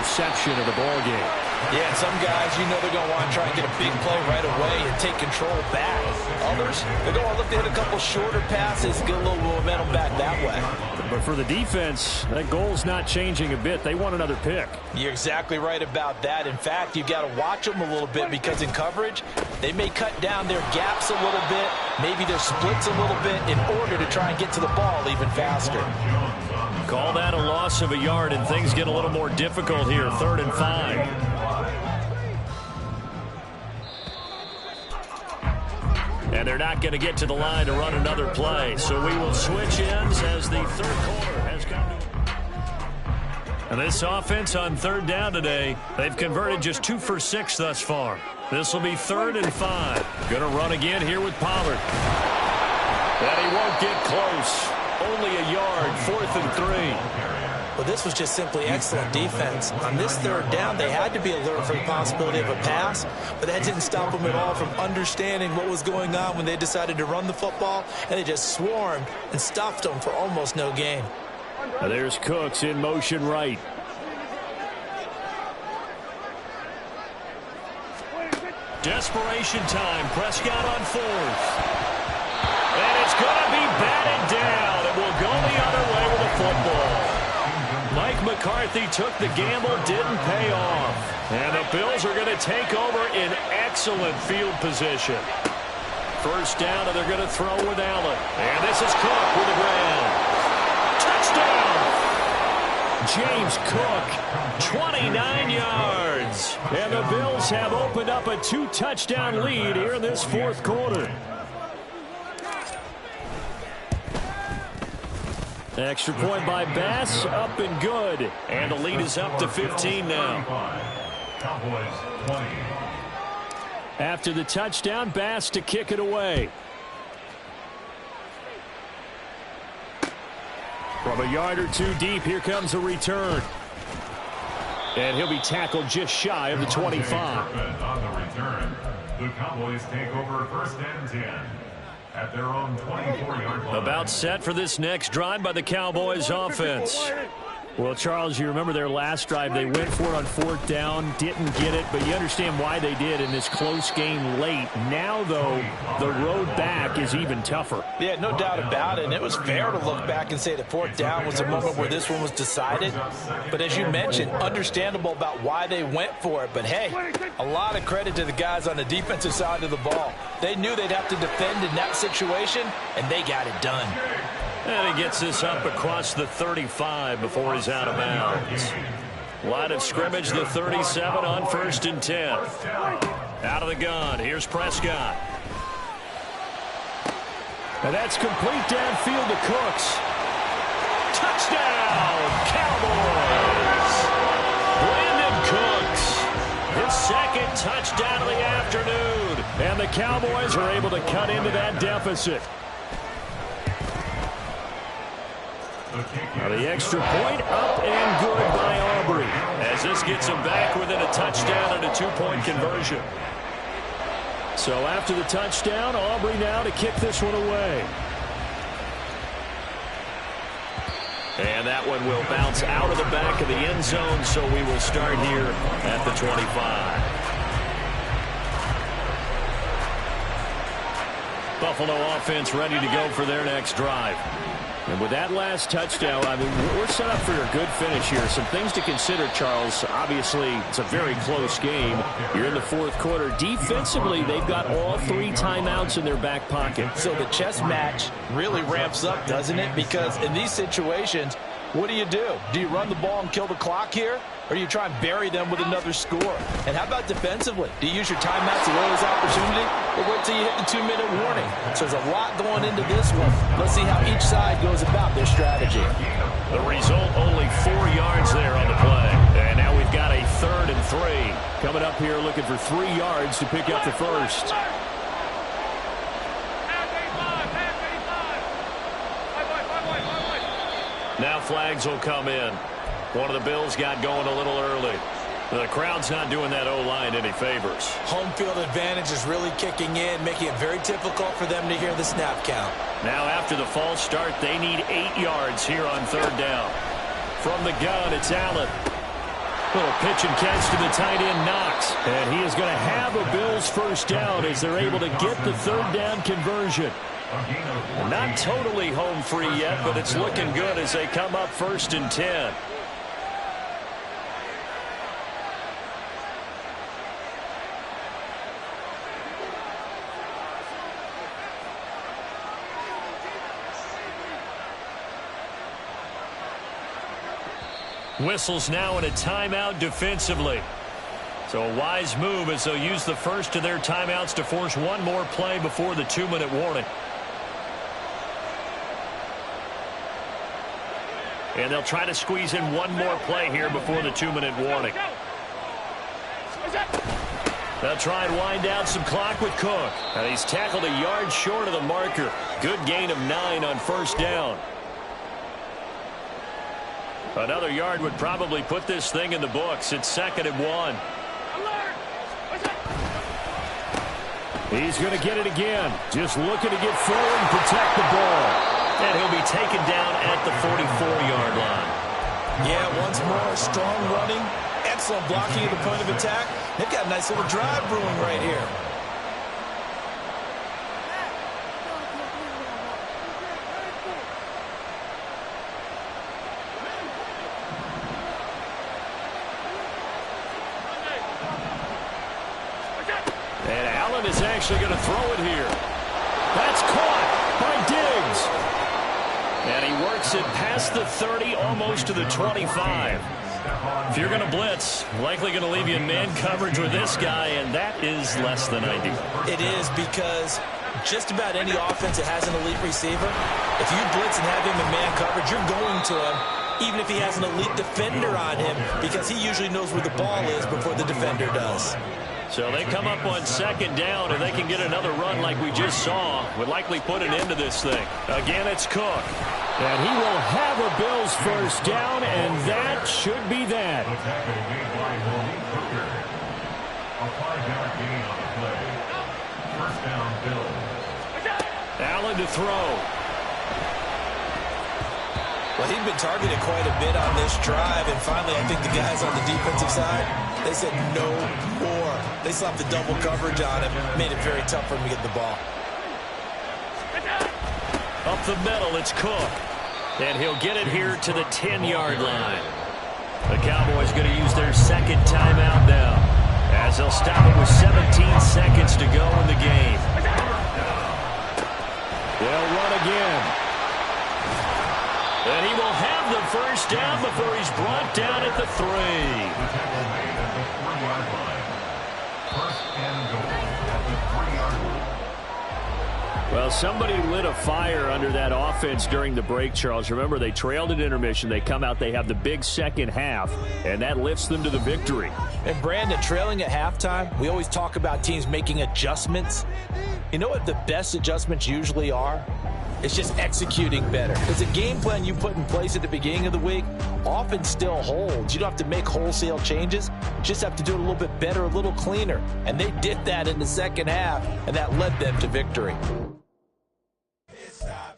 interception of the ball game. Yeah, and some guys, you know they're going to want to try and get a big play right away and take control back. Others, they're going to look to hit a couple shorter passes, get a little momentum back that way. But for the defense, that goal's not changing a bit. They want another pick. You're exactly right about that. In fact, you've got to watch them a little bit because in coverage, they may cut down their gaps a little bit, maybe their splits a little bit in order to try and get to the ball even faster. Call that a loss of a yard, and things get a little more difficult here. 3rd and 5. And they're not going to get to the line to run another play. So we will switch ends as the third quarter has come to. And this offense on 3rd down today, they've converted just 2 for 6 thus far. This will be 3rd and 5. Going to run again here with Pollard. And he won't get close. Only a yard, 4th and 3. Well, this was just simply excellent defense. On this 3rd down, they had to be alert for the possibility of a pass, but that didn't stop them at all from understanding what was going on when they decided to run the football, and they just swarmed and stuffed them for almost no gain. There's Cooks in motion right. Desperation time. Prescott on 4th. And it's going to be batted down. It will go the other way with the football. Mike McCarthy took the gamble, didn't pay off. And the Bills are going to take over in excellent field position. 1st down, and they're going to throw with Allen. And this is Cook with the ground. Touchdown! James Cook, 29 yards. And the Bills have opened up a 2-touchdown lead here in this 4th quarter. Extra point by Bass, up and good. And the lead is up to 15 now. After the touchdown, Bass to kick it away. From a yard or 2 deep, here comes a return. And he'll be tackled just shy of the 25. On the return, the Cowboys take over 1st and 10. At their own 24-yard line. About set for this next drive by the Cowboys offense. Well, Charles, you remember their last drive. They went for it on 4th down, didn't get it, but you understand why they did in this close game late. Now, though, the road back is even tougher. Yeah, no doubt about it. And it was fair to look back and say that 4th down was a moment where this one was decided. But as you mentioned, understandable about why they went for it. But, hey, a lot of credit to the guys on the defensive side of the ball. They knew they'd have to defend in that situation, and they got it done. And he gets this up across the 35 before he's out of bounds. Line of scrimmage, the 37 on 1st and 10. Out of the gun, here's Prescott. And that's complete downfield to Cooks. Touchdown, Cowboys! Brandon Cooks, his 2nd touchdown of the afternoon. And the Cowboys are able to cut into that deficit. Now the extra point up and good by Aubrey, as this gets him back within a touchdown and a 2-point conversion. So after the touchdown, Aubrey now to kick this one away. And that one will bounce out of the back of the end zone, so we will start here at the 25. Buffalo offense ready to go for their next drive. And with that last touchdown, I mean, we're set up for a good finish here. Some things to consider, Charles. Obviously, it's a very close game. You're in the 4th quarter. Defensively, they've got all 3 timeouts in their back pocket. So the chess match really ramps up, doesn't it? Because in these situations, what do? Do you run the ball and kill the clock here? Or do you try and bury them with another score? And how about defensively? Do you use your timeouts to lay this opportunity? Or wait till you hit the 2-minute warning? So there's a lot going into this one. Let's see how each side goes about their strategy. The result, only 4 yards there on the play. And now we've got a 3rd and 3. Coming up here looking for 3 yards to pick up the first. Now flags will come in. One of the Bills got going a little early. The crowd's not doing that O-line any favors. Home field advantage is really kicking in, making it very difficult for them to hear the snap count. Now after the false start, they need 8 yards here on 3rd down. From the gun, it's Allen. Little pitch and catch to the tight end, Knox. And he is going to have a Bills first down as they're able to get the third down conversion. Not totally home free yet, but it's looking good as they come up 1st and 10. Whistles now in a timeout defensively. So a wise move as they'll use the first of their timeouts to force one more play before the 2-minute warning. And they'll try to squeeze in one more play here before the 2-minute warning. They'll try and wind down some clock with Cook. And he's tackled a yard short of the marker. Good gain of 9 on first down. Another yard would probably put this thing in the books. It's 2nd and 1. He's going to get it again. Just looking to get forward and protect the ball. And he'll be taken down at the 44-yard line. Yeah, once more, strong running, excellent blocking at the point of attack. They've got a nice little drive brewing right here. And Allen is actually going to throw it here. That's caught by Diggs. And he works it past the 30, almost to the 25. If you're going to blitz, likely going to leave you in man coverage with this guy, and that is less than ideal. It is, because just about any offense that has an elite receiver, if you blitz and have him in man coverage, you're going to him, even if he has an elite defender on him, because he usually knows where the ball is before the defender does. So they come up on 2nd down, and they can get another run like we just saw. Would likely put an end to this thing. Again, it's Cook. And he will have a Bills first down, and that should be that. The tackle made by Malik Hooker. A 5-yard gain on the play. First down, Bills. Allen to throw. Well, he'd been targeted quite a bit on this drive, and finally I think the guys on the defensive side, they said no more. They slapped the double coverage on him, made it very tough for him to get the ball. Up the middle, it's Cook. And he'll get it here to the 10-yard line. The Cowboys going to use their 2nd timeout now, as they'll stop it with 17 seconds to go in the game. They'll run again. And he will have the first down before he's brought down at the 3. The tackle made at the 3-yard line. First and goal at the 3-yard line. Well, somebody lit a fire under that offense during the break, Charles. Remember, they trailed at intermission. They come out, they have the big second half, and that lifts them to the victory. And Brandon, trailing at halftime, we always talk about teams making adjustments. You know what the best adjustments usually are? It's just executing better. Because the game plan you put in place at the beginning of the week often still holds. You don't have to make wholesale changes. You just have to do it a little bit better, a little cleaner. And they did that in the second half, and that led them to victory.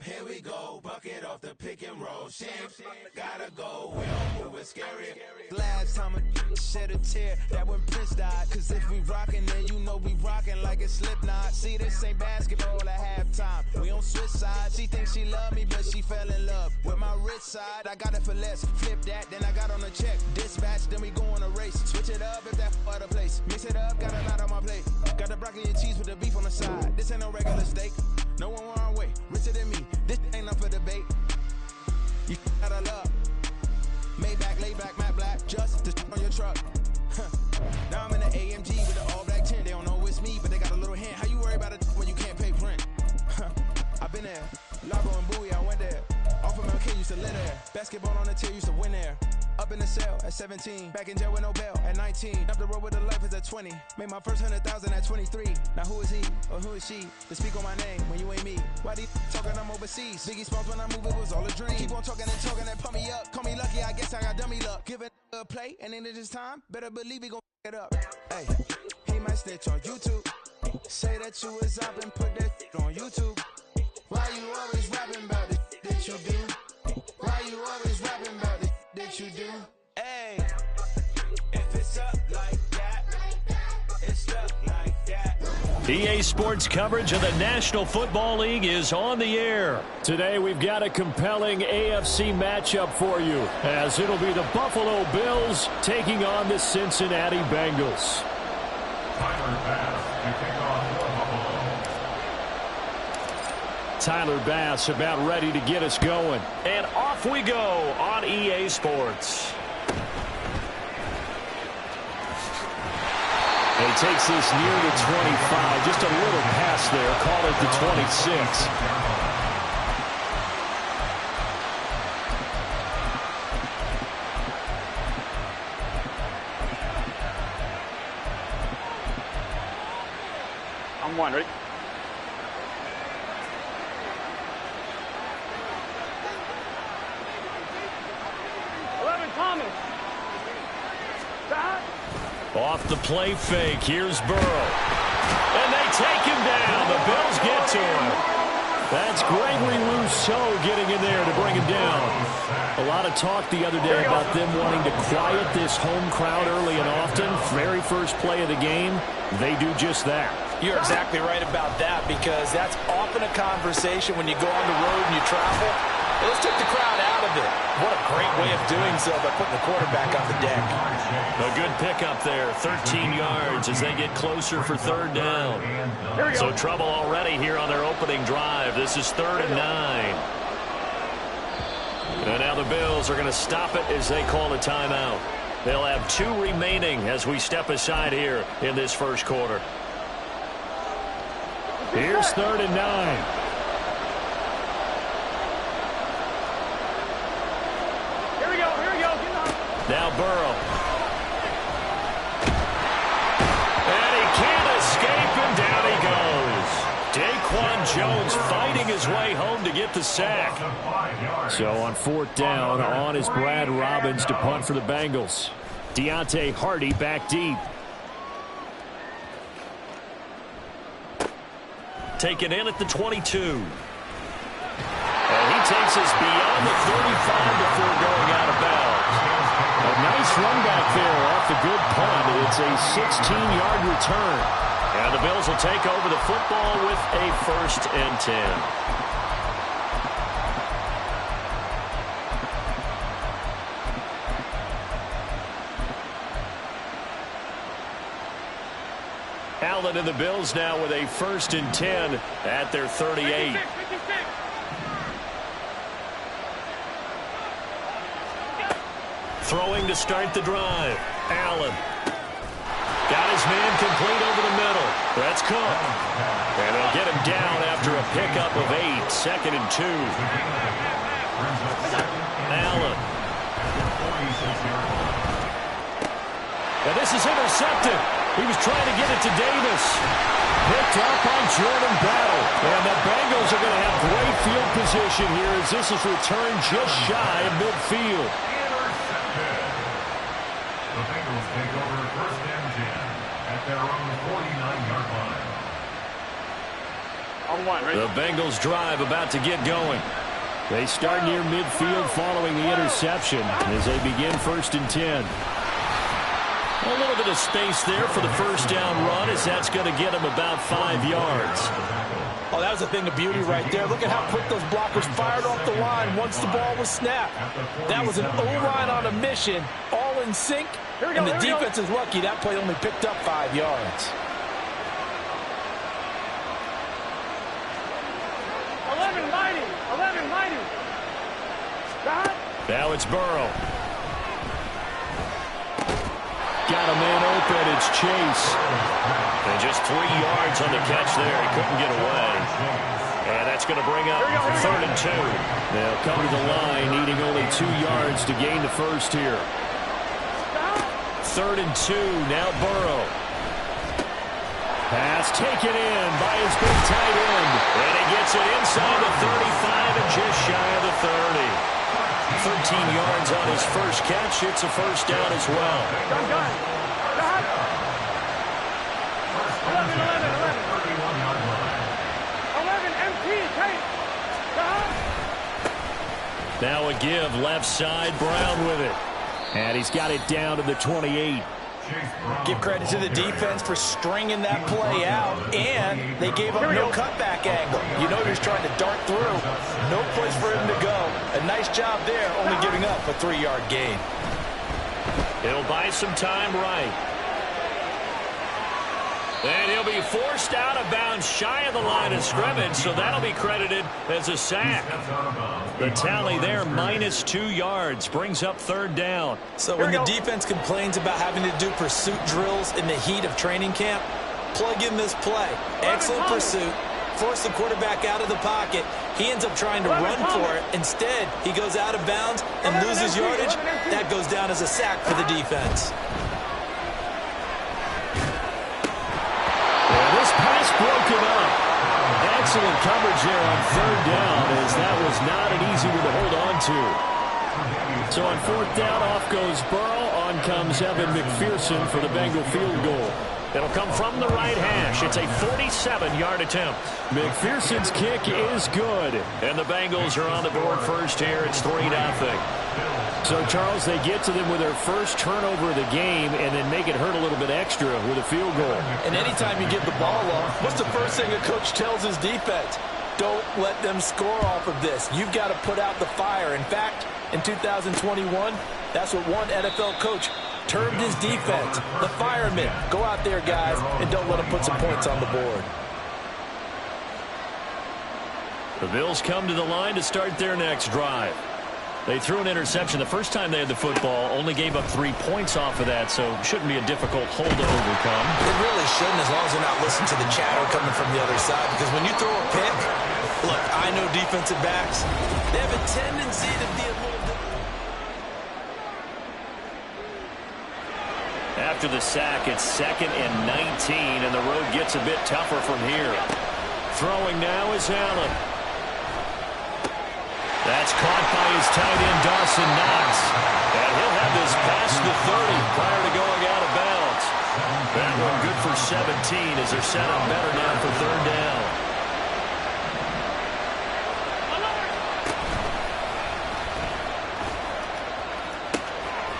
Here we go, bucket off the pick and roll. Sham, gotta go, we don't move it scary. Last time a shed a tear, that when Prince died. Cause if we rockin', then you know we rockin' like a Slipknot. See, this ain't basketball at halftime. We on switch sides. She thinks she love me, but she fell in love with my rich side. I got it for less, flip that, then I got on a check. Dispatch, then we go on a race. Switch it up if that other place. Mix it up, got a lot on my plate. Got the broccoli and cheese with the beef on the side. This ain't no regular steak. No one wrong way, richer than me. This ain't up for debate. You gotta love. Maybach, laid back, matte black, just to on your truck. Now I'm in the AMG with the all black tint. They don't know it's me, but they got a little hint. How you worry about it when you can't pay rent? I've been there. Labo and Bowie, I went there. Off of MLK, used to live there. Basketball on the tier, used to win there. Up in the cell at 17. Back in jail with no bail at 19. Up the road with the life is at 20. Made my first 100,000 at 23. Now who is he or who is she to speak on my name when you ain't me? Why these talking I'm overseas? Biggie Smalls when I move it was all a dream. Keep on talking and pump me up. Call me lucky, I guess I got dummy luck. Give it a play and then it is time. Better believe he gon' it up. Hey, he might snitch on YouTube. Say that you was up and put that on YouTube. Why you always rapping about it that you do? Why you always rapping about it that you do? Hey, EA Sports coverage of the National Football League is on the air. Today we've got a compelling AFC matchup for you, as it'll be the Buffalo Bills taking on the Cincinnati Bengals. Tyler Bass to kick off for Buffalo. Tyler Bass about ready to get us going. And off we go on EA Sports. He takes this near the 25. Just a little pass there. Call it the 26. I'm one, ready? Thomas. Off the play fake. Here's Burrow. And they take him down. The Bills get to him. That's Gregory Rousseau getting in there to bring him down. A lot of talk the other day about them wanting to quiet this home crowd early and often. Very first play of the game, they do just that. You're exactly right about that, because that's often a conversation when you go on the road and you travel. Well, let's take the crowd out of it. What a great way of doing so by putting the quarterback on the deck. A good pickup there, 13 yards as they get closer for third down. So trouble already here on their opening drive. This is 3rd and 9. And now the Bills are going to stop it as they call a timeout. They'll have 2 remaining as we step aside here in this first quarter. Here's 3rd and 9. Now Burrow. And he can't escape, and down he goes. Daquan Jones fighting his way home to get the sack. So on 4th down, on is Brad Robbins to punt for the Bengals. Deontay Hardy back deep. Taken in at the 22. And he takes us beyond the 35 before going out of bounds. A nice run back there off the good punt. It's a 16-yard return. And the Bills will take over the football with a 1st and 10. Allen and the Bills now with a 1st and 10 at their 38. Throwing to start the drive. Allen. Got his man complete over the middle. That's Cook. And they'll get him down after a pickup of 8. 2nd and 2. Allen. And this is intercepted. He was trying to get it to Davis. Picked up on Jordan Battle. And the Bengals are going to have great field position here as this is returned just shy of midfield. The Bengals take over 1st and 10 at their own 49-yard line. On one, ready? The Bengals drive about to get going. They start near midfield following the interception as they begin 1st and 10. A little bit of space there for the 1st down run as that's going to get them about 5 yards. Oh, that was a thing of beauty right there. Look at how quick those blockers fired off the line once the ball was snapped. That was an O-line on a mission, all in sync, and the defense is lucky that play only picked up 5 yards. 11 mighty. Now it's Burrow. Got a man open. It's Chase. And just 3 yards on the catch there. He couldn't get away. And that's going to bring up 3rd and 2. They'll come to the line, needing only 2 yards to gain the 1st here. 3rd and 2. Now Burrow. Pass taken in by his big tight end. And he gets it inside the 35 and just shy of the 30. 13 yards on his first catch. It's a 1st down as well. 11 MP, Now a give left side. Brown with it. And he's got it down to the 28. Give credit to the defense for stringing that play out, and they gave up no cutback angle. You know he's trying to dart through. No place for him to go. A nice job there, only giving up a 3-yard gain. He'll buy some time right. And he'll be forced out of bounds shy of the line of scrimmage, so that'll be credited as a sack. The tally there, -2 yards, brings up 3rd down. So when the defense complains about having to do pursuit drills in the heat of training camp, plug in this play. Excellent pursuit. Force the quarterback out of the pocket. He ends up trying to run for it. Instead, he goes out of bounds and loses yardage. That goes down as a sack for the defense. This pass broken up. Excellent coverage there on 3rd down, as that was not an easy one to hold on to. So on 4th down, off goes Burrow. On comes Evan McPherson for the Bengal field goal. It'll come from the right hash. It's a 47-yard attempt. McPherson's kick is good. And the Bengals are on the board first here. It's 3-0. So, Charles, they get to them with their first turnover of the game and then make it hurt a little bit extra with a field goal. And anytime you give the ball off, what's the first thing a coach tells his defense? Don't let them score off of this. You've got to put out the fire. In fact, in 2021, that's what one NFL coach termed his defense, the firemen. Go out there, guys, and don't let them put some points on the board. The Bills come to the line to start their next drive. They threw an interception the first time they had the football, only gave up 3 points off of that, so shouldn't be a difficult hole to overcome. It really shouldn't, as long as they're not listening to the chatter coming from the other side, because when you throw a pick, look, I know defensive backs, they have a tendency to be a little bit. After the sack, it's 2nd and 19, and the road gets a bit tougher from here. Throwing now is Allen. That's caught by his tight end, Dawson Knox. And he'll have this past the 30 prior to going out of bounds. That one good for 17 as they're set up better now for 3rd down.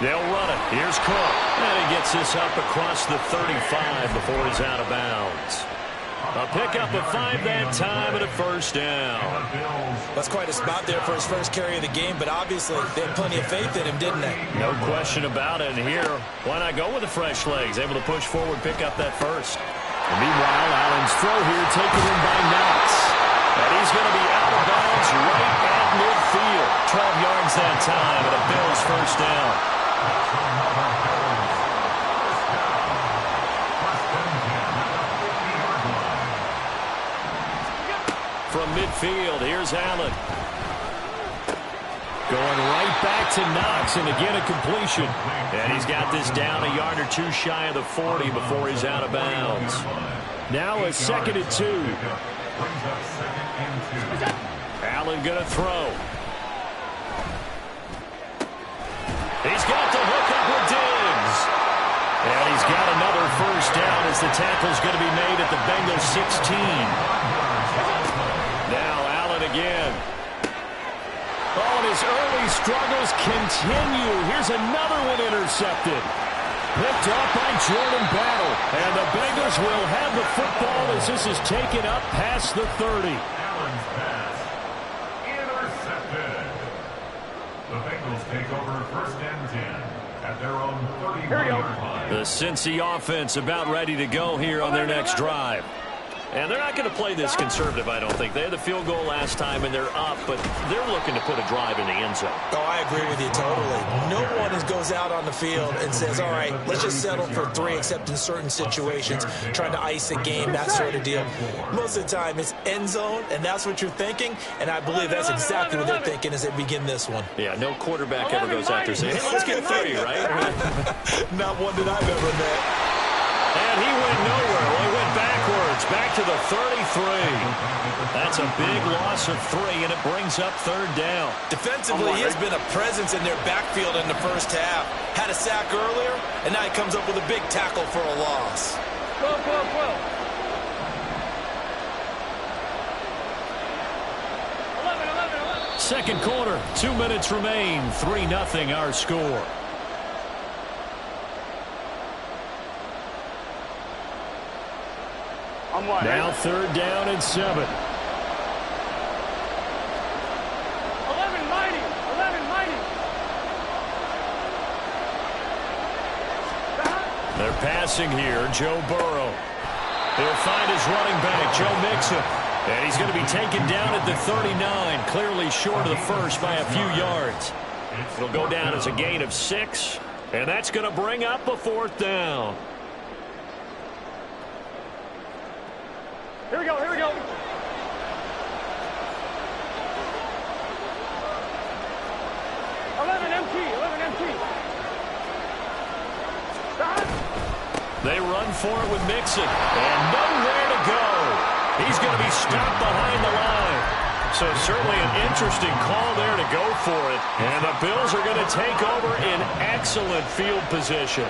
They'll run it. Here's Cook. And he gets this up across the 35 before he's out of bounds. A pickup of 5 that time and a 1st down. That's quite a spot there for his first carry of the game, but obviously they had plenty of faith in him, didn't they? No question about it. And here, why not go with the fresh legs? Able to push forward, pick up that 1st. And meanwhile, Allen's throw here taken in by Knox. And he's going to be out of bounds right at midfield. 12 yards that time and a Bills 1st down. From midfield, here's Allen. Going right back to Knox, and again a completion. And he's got this down a yard or 2 shy of the 40 before he's out of bounds. Now a 2nd and 2. Allen going to throw. He's got the hook up with Diggs. And he's got another 1st down as the tackle's going to be made at the Bengals 16. Now Allen again. Oh, and his early struggles continue. Here's another one intercepted. Picked up by Jordan Battle. And the Bengals will have the football as this is taken up past the 30. Allen's pass intercepted. The Bengals take over 1st and 10 at their own 31-yard line. The Cincy offense about ready to go here on their next drive. And they're not going to play this conservative, I don't think. They had the field goal last time, and they're up, but they're looking to put a drive in the end zone. Oh, I agree with you totally. No one goes out on the field and says, all right, let's just settle for 3, except in certain situations, trying to ice a game, that sort of deal. Most of the time, it's end zone, and that's what you're thinking, and I believe that's exactly what they're thinking as they begin this one. Yeah, no quarterback ever goes out there saying, hey, let's get 30, right? Not one that I've ever met. And he went nowhere. Well, he went backwards, back to the 33. That's a big loss of 3, and it brings up 3rd down. Defensively, he has been a presence in their backfield in the first half. Had a sack earlier, and now he comes up with a big tackle for a loss. 2nd quarter, 2 minutes remain. 3-0 our score. I'm one. Now 3rd down and 7. 11 mighty. 11 mighty. They're passing here. Joe Burrow. He'll find his running back, Joe Mixon. And he's going to be taken down at the 39, clearly short of the first by a few yards. It'll go down as a gain of 6, and that's going to bring up a 4th down. Here we go, here we go. MT. They run for it with Mixon, and nowhere to go. He's going to be stopped behind the line. So certainly an interesting call there to go for it. And the Bills are going to take over in excellent field position.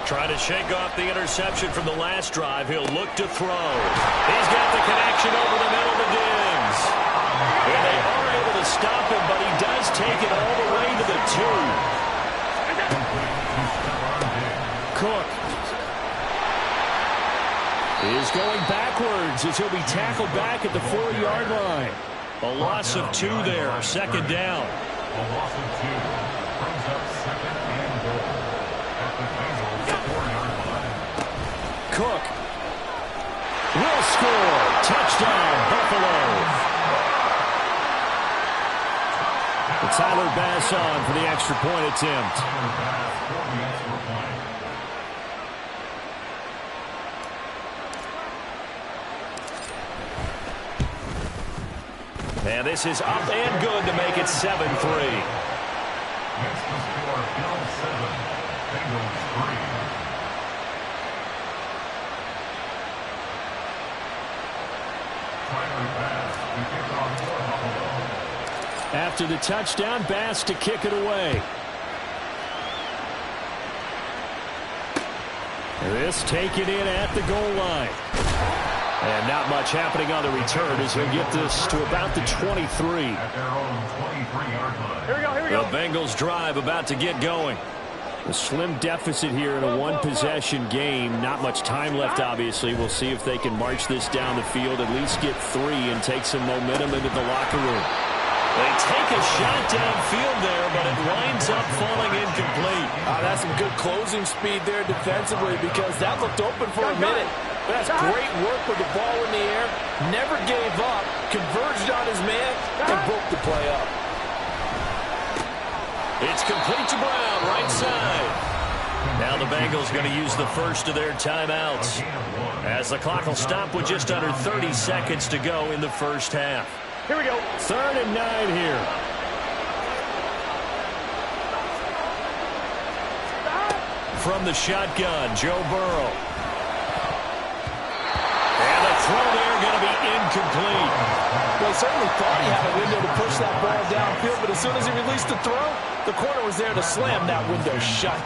Trying to shake off the interception from the last drive. He'll look to throw. He's got the connection over the middle to Diggs. And they are able to stop him, but he does take it all the way to the 2. Cook is going backwards as he'll be tackled back at the 4-yard line. A loss of 2 there, 2nd down. A loss of 2 brings up 2nd and goal at the Bengals 4-yard line. Cook will score. Touchdown, Buffalo. And Tyler Bass on for the extra point attempt. Tyler Bass for the extra point. And this is up and good to make it 7-3. Makes the score Bills 7, Bengals 3. Tyler Bass to kick off for Buffalo. After the touchdown, Bass to kick it away. This taken in at the goal line. And not much happening on the return as he'll get this to about the 23. At their own 23-yard line. Here we go, here we The go. Bengals drive about to get going. A slim deficit here in a one-possession game. Not much time left, obviously. We'll see if they can march this down the field, at least get 3 and take some momentum into the locker room. They take a shot downfield there, but it winds up falling incomplete. That's some good closing speed there defensively because that looked open for a minute. That's great work with the ball in the air. Never gave up, converged on his man, and broke the play up. It's complete to Brown, right side. Now the Bengals going to use the first of their timeouts, as the clock will stop with just under 30 seconds to go in the first half. Here we go. 3rd and 9 here. From the shotgun, Joe Burrow. And the throw there going to be incomplete. Well, he certainly thought he had a window to push that ball downfield, but as soon as he released the throw, the corner was there to slam that window shut.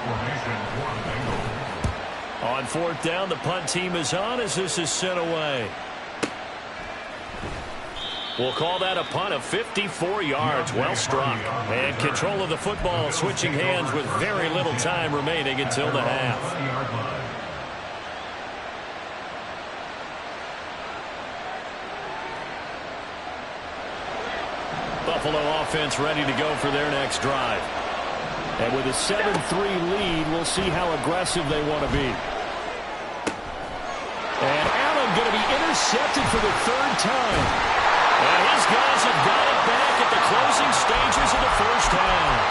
On 4th down, the punt team is on as this is sent away. We'll call that a punt of 54 yards. Well struck. And control of the football switching hands with very little time remaining until the half. Buffalo offense ready to go for their next drive. And with a 7-3 lead, we'll see how aggressive they want to be. And Allen going to be intercepted for the 3rd time. And his guys have got it back at the closing stages of the first half.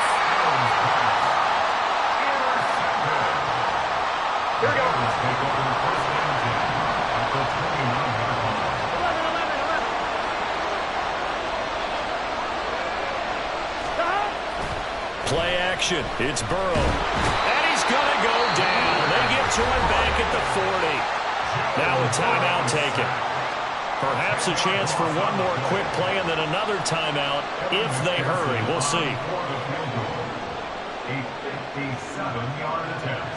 Here we go. 11. Play action. It's Burrow. And he's going to go down. They get to him back at the 40. Now a timeout taken. Perhaps a chance for one more quick play and then another timeout if they hurry. We'll see. A 57-yard attempt.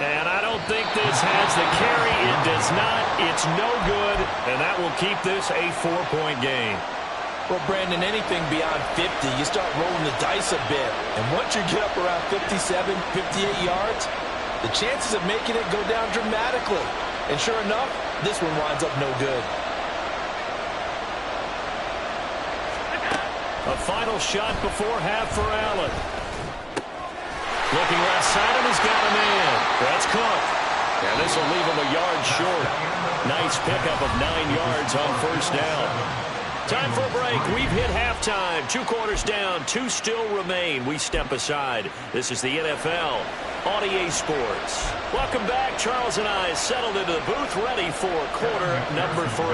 And I don't think this has the carry. It does not. It's no good. And that will keep this a 4-point game. Well, Brandon, anything beyond 50, you start rolling the dice a bit. And once you get up around 57, 58 yards, the chances of making it go down dramatically. And sure enough, this one winds up no good. A final shot before half for Allen. Looking left side, and he's got a man. That's Cook. And this will leave him a yard short. Nice pickup of 9 yards on first down. Time for a break. We've hit halftime. 2 quarters down. 2 still remain. We step aside. This is the NFL on EA Sports. Welcome back. Charles and I settled into the booth, ready for quarter number 3.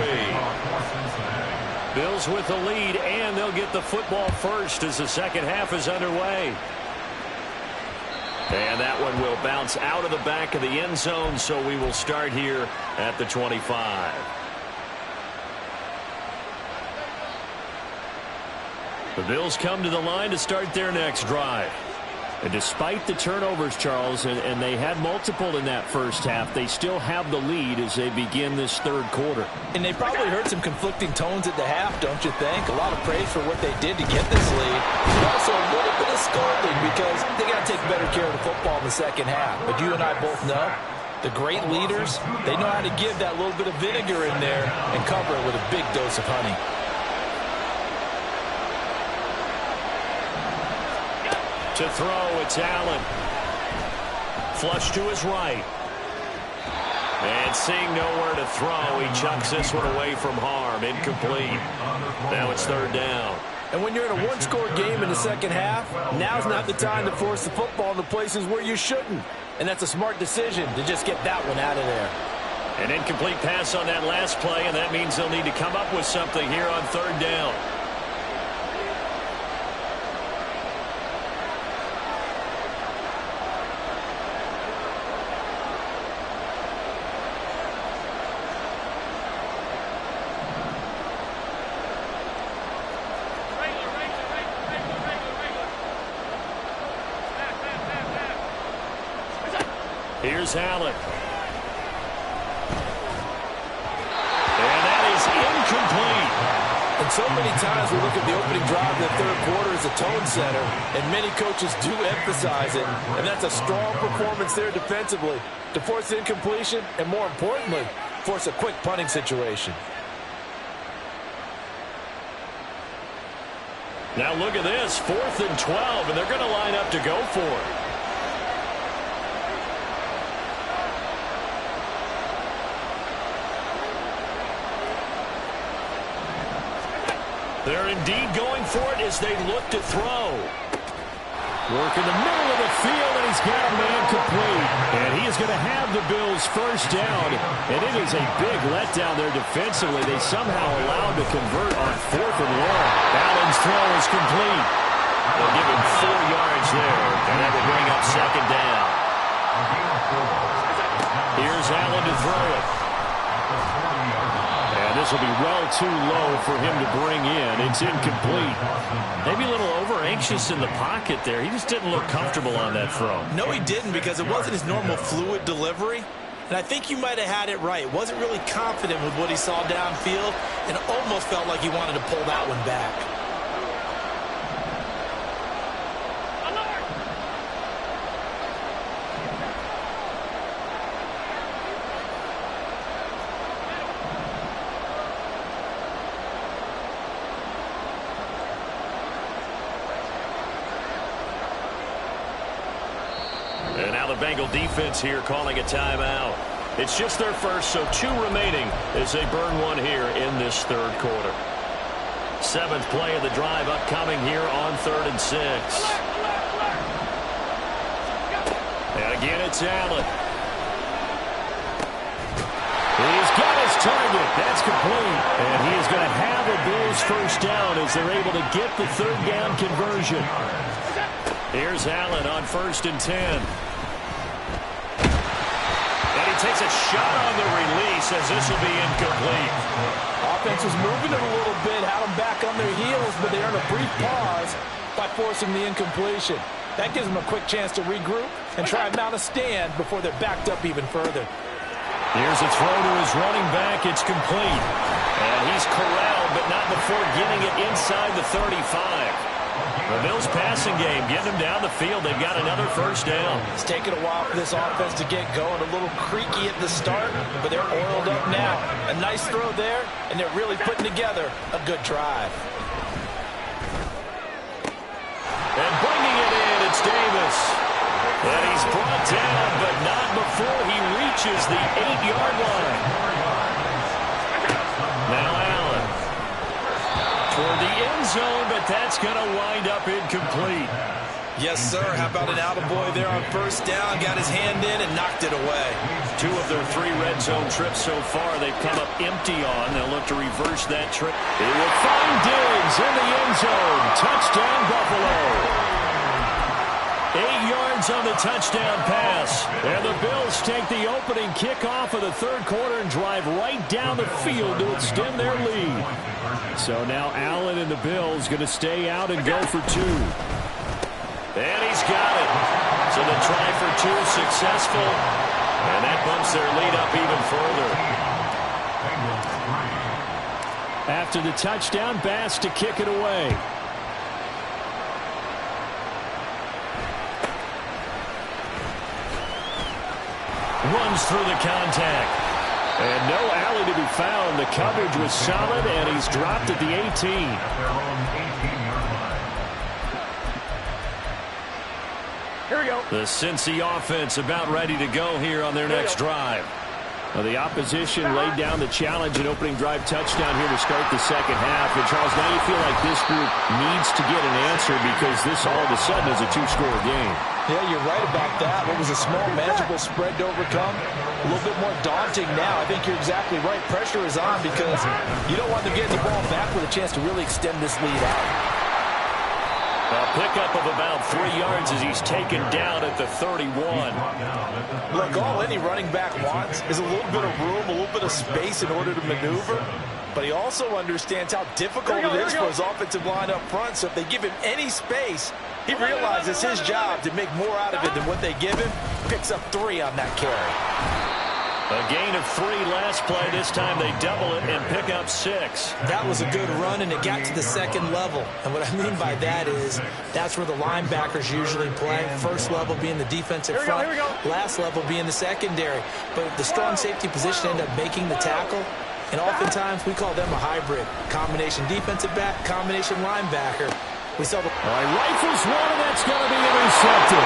Bills with the lead, and they'll get the football first as the second half is underway. And that one will bounce out of the back of the end zone, so we will start here at the 25. The Bills come to the line to start their next drive. And despite the turnovers, Charles, and they had multiple in that first half, they still have the lead as they begin this third quarter. And they probably heard some conflicting tones at the half, don't you think? A lot of praise for what they did to get this lead, but also a little bit of scolding because they got to take better care of the football in the second half. But you and I both know the great leaders, they know how to give that little bit of vinegar in there and cover it with a big dose of honey. To throw, it's Allen. Flush to his right. And seeing nowhere to throw, he chucks this one away from harm. Incomplete. Now it's third down. And when you're in a one-score game in the second half, now's not the time to force the football in the places where you shouldn't. And that's a smart decision to just get that one out of there. An incomplete pass on that last play, and that means they'll need to come up with something here on third down. Here's Allen. And that is incomplete. And so many times we look at the opening drive of the third quarter as a tone setter, and many coaches do emphasize it. And that's a strong performance there defensively to force incompletion and, more importantly, force a quick punting situation. Now look at this, 4th and 12, and they're going to line up to go for it. They're indeed going for it as they look to throw. Work in the middle of the field, and he's got a man complete. And he is going to have the Bills first down. And it is a big letdown there defensively. They somehow allowed to convert on 4th and 1. Allen's throw is complete. They'll give him 4 yards there, and that will bring up second down. Here's Allen to throw it. And this will be well too low for him to bring in. It's incomplete. Maybe a little over-anxious in the pocket there. He just didn't look comfortable on that throw. No, he didn't, because it wasn't his normal fluid delivery. And I think you might have had it right. Wasn't really confident with what he saw downfield and almost felt like he wanted to pull that one back. And now the Bengal defense here calling a timeout. It's just their first, so 2 remaining as they burn one here in this third quarter. 7th play of the drive upcoming here on 3rd and 6. And again, it's Allen. He's got his target. That's complete. And he is going to have the Bills first down as they're able to get the third down conversion. Here's Allen on 1st and 10. And he takes a shot on the release as this will be incomplete. Offense was moving it a little bit, had them back on their heels, but they earned a brief pause by forcing the incompletion. That gives them a quick chance to regroup and try and mount a stand before they're backed up even further. Here's a throw to his running back. It's complete. And he's corralled, but not before getting it inside the 35. The Bills passing game, getting them down the field. They've got another first down. It's taken a while for this offense to get going. A little creaky at the start, but they're oiled up now. A nice throw there, and they're really putting together a good drive. And bringing it in, it's Davis. And he's brought down, but not before he reaches the 8-yard line. Now Allen toward the end zone, but that's going to wind up incomplete. Yes, sir. How about an attaboy there on first down? Got his hand in and knocked it away. 2 of their 3 red zone trips so far, they've come up empty on. They'll look to reverse that trip. They will find Diggs in the end zone. Touchdown, Buffalo. 8 yards on the touchdown pass. And the Bills take the opening kickoff of the third quarter and drive right down the field to extend their lead. So now Allen and the Bills going to stay out and go for 2. And he's got it. So the try for 2 is successful. And that bumps their lead up even further. After the touchdown, Bass to kick it away. Runs through the contact. And no alley to be found. The coverage was solid, and he's dropped at the 18. Here we go. The Cincy offense about ready to go here on their next drive. Well, the opposition laid down the challenge and opening drive touchdown here to start the second half. And, Charles, now you feel like this group needs to get an answer because this all of a sudden is a 2-score game. Yeah, you're right about that. What was a small, manageable spread to overcome? A little bit more daunting now. I think you're exactly right. Pressure is on because you don't want them getting the ball back with a chance to really extend this lead out. A pickup of about 3 yards as he's taken down at the 31. Look, all any running back wants is a little bit of room, a little bit of space in order to maneuver. But he also understands how difficult it is for his offensive line up front. So if they give him any space, he realizes his job to make more out of it than what they give him. Picks up 3 on that carry. A gain of 3 last play. This time they double it and pick up 6. That was a good run, and it got to the second level. And what I mean by that is that's where the linebackers usually play. First level being the defensive front, last level being the secondary. But the strong safety position ended up making the tackle. And oftentimes we call them a hybrid. Combination defensive back, combination linebacker. We saw the... All right, rifles one, and that's going to be intercepted.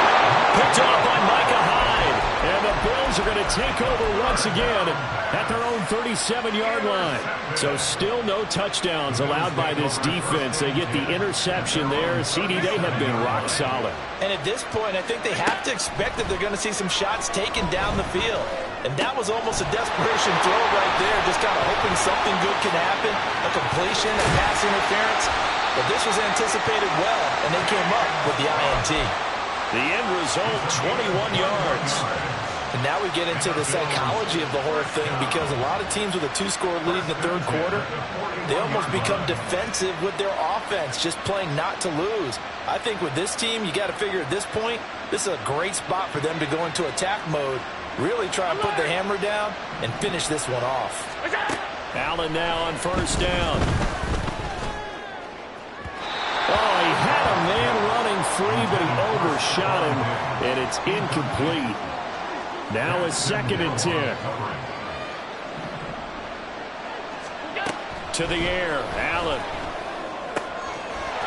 Picked off by Micah Hyde. And the Bills are going to take over once again at their own 37-yard line. So still no touchdowns allowed by this defense. They get the interception there. CD, they have been rock solid. And at this point, I think they have to expect that they're going to see some shots taken down the field. And that was almost a desperation throw right there, just kind of hoping something good can happen, a completion, a pass interference. But this was anticipated well, and they came up with the INT. The end result, 21 yards. And now we get into the psychology of the whole thing because a lot of teams with a 2-score lead in the third quarter, they almost become defensive with their offense, just playing not to lose. I think with this team, you got to figure at this point, this is a great spot for them to go into attack mode, really try and put the hammer down and finish this one off. Allen now on first down. Oh, he had a man running free, but he overshot him, and it's incomplete. Now a 2nd and 10. To the air, Allen.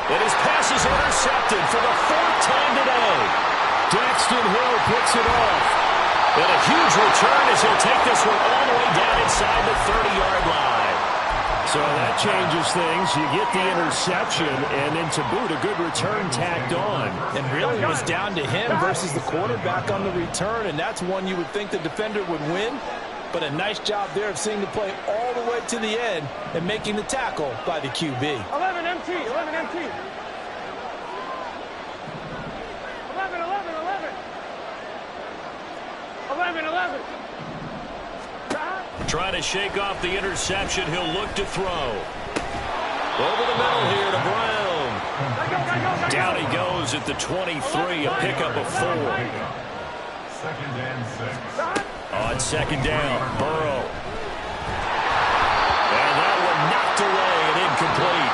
And his pass is intercepted for the 4th time today. Daxton Hill picks it off. And a huge return as he'll take this one all the way down inside the 30-yard line. So that changes things. You get the interception, and then to boot, a good return tacked on. And really it was down to him versus the quarterback on the return, and that's one you would think the defender would win. But a nice job there of seeing the play all the way to the end and making the tackle by the QB. 11 MT, 11 MT. 11, 11, 11. 11, 11. Trying to shake off the interception. He'll look to throw. Over the middle here to Brown. Down he goes at the 23, a pickup of 4. 2nd and 6. On 2nd down, Burrow. And that one knocked away and incomplete.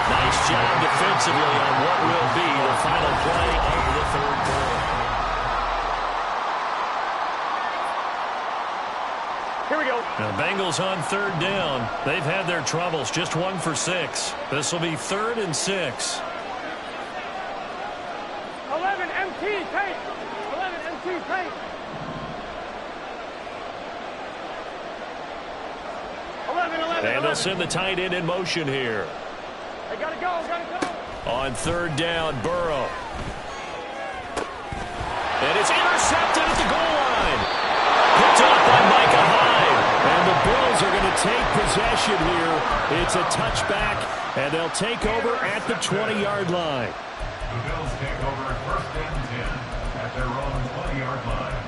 Nice job defensively on what will be the final play of the third quarter. Here we go. The Bengals on third down. They've had their troubles, just 1 for 6. This will be 3rd and 6. 11 MT, paint. 11 MT, paint. 11. And they'll send the tight end in motion here. They gotta go, On third down, Burrow. And it's intercepted at the goal line. Picked up by Micah Hyde. And the Bills are going to take possession here. It's a touchback, and they'll take over at the 20-yard line. The Bills take over at 1st and 10 at their own 20-yard line.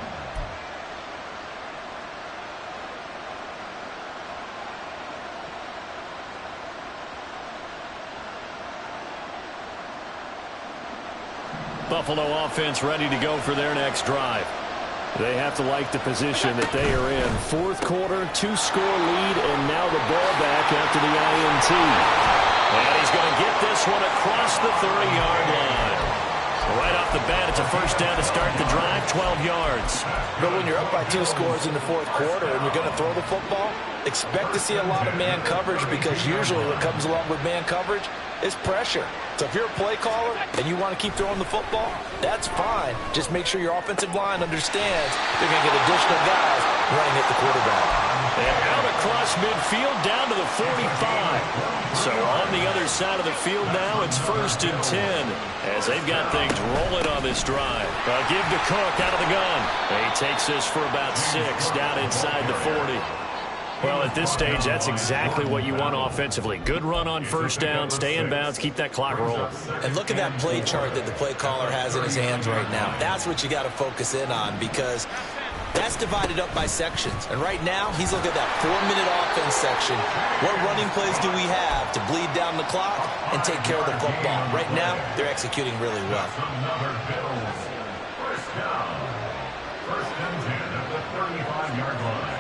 Buffalo offense ready to go for their next drive. They have to like the position that they are in. 4th quarter, 2-score lead, and now the ball back after the INT. And he's going to get this one across the 30-yard line. Right off the bat, it's a first down to start the drive, 12 yards. But when you're up by 2 scores in the 4th quarter and you're going to throw the football, expect to see a lot of man coverage, because usually what comes along with man coverage is pressure. So if you're a play caller and you want to keep throwing the football, that's fine. Just make sure your offensive line understands they're going to get additional guys running at the quarterback. And out across midfield down to the 45. So on the other side of the field now, it's 1st and 10 as they've got things rolling on this drive. Give to Cook out of the gun. He takes this for about 6 down inside the 40. Well, at this stage, that's exactly what you want offensively. Good run on first down, stay in bounds, keep that clock rolling. And look at that play chart that the play caller has in his hands right now. That's what you got to focus in on, because that's divided up by sections. And right now, he's looking at that 4-minute offense section. What running plays do we have to bleed down the clock and take care of the football? Right now, they're executing really well. Another Bills. First down. 1st and 10 at the 35-yard line.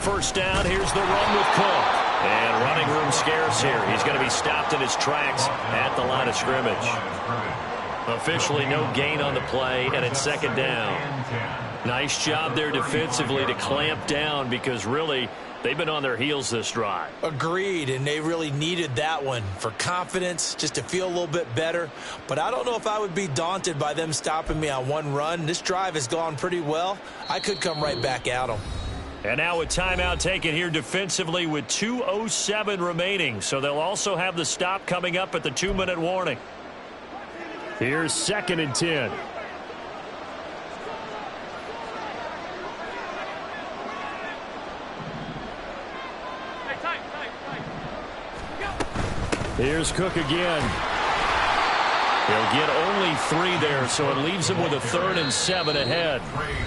First down, here's the run with Cook. And running room scarce here. He's going to be stopped in his tracks at the line of scrimmage. Officially no gain on the play, and it's 2nd down. Nice job there defensively to clamp down, because really they've been on their heels this drive. Agreed, and they really needed that one for confidence, just to feel a little bit better. But I don't know if I would be daunted by them stopping me on one run. This drive has gone pretty well. I could come right back at them. And now a timeout taken here defensively with 2:07 remaining. So they'll also have the stop coming up at the 2-minute warning. Here's 2nd and 10. Here's Cook again. He'll get only 3 there, so it leaves him with a 3rd and 7 ahead.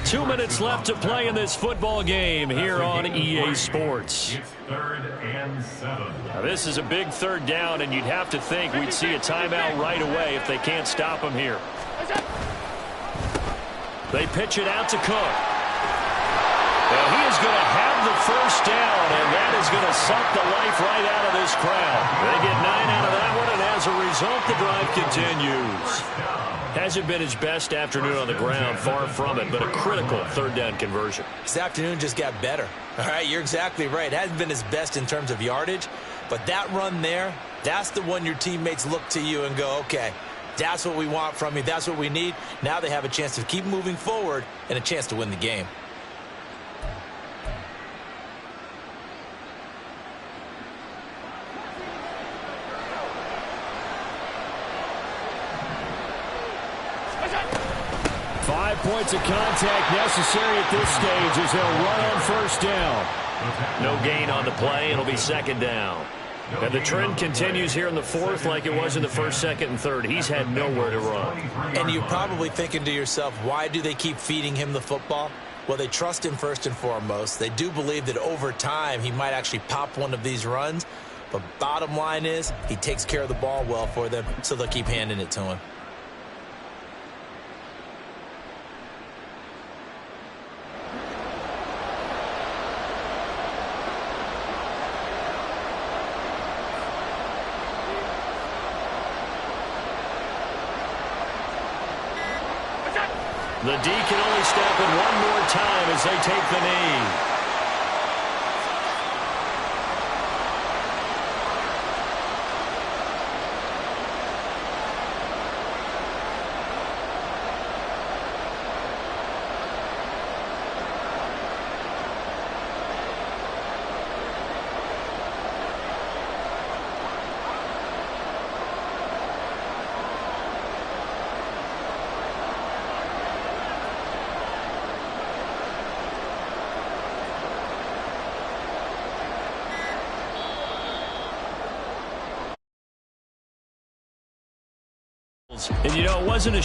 2 minutes left to play in this football game here on EA Sports. It's 3rd and 7. Now, this is a big 3rd down, and you'd have to think we'd see a timeout right away if they can't stop him here. They pitch it out to Cook. Well, he is going to have the first down, and that is going to suck the life right out of this crowd. They get 9 out of that one, and as a result, the drive continues. Hasn't been his best afternoon on the ground, far from it, but a critical 3rd down conversion. This afternoon just got better. All right, you're exactly right. It hasn't been his best in terms of yardage, but that run there, that's the one your teammates look to you and go, okay, that's what we want from you. That's what we need. Now they have a chance to keep moving forward and a chance to win the game. Points of contact necessary at this stage as they'll run on first down. No gain on the play. It'll be 2nd down. And the trend continues here in the fourth like it was in the first, second, and third. He's had nowhere to run. And you're probably thinking to yourself, why do they keep feeding him the football? Well, they trust him first and foremost. They do believe that over time he might actually pop one of these runs. But bottom line is he takes care of the ball well for them, so they'll keep handing it to him. The D can only step it one more time as they take the knee. And, you know, it wasn't a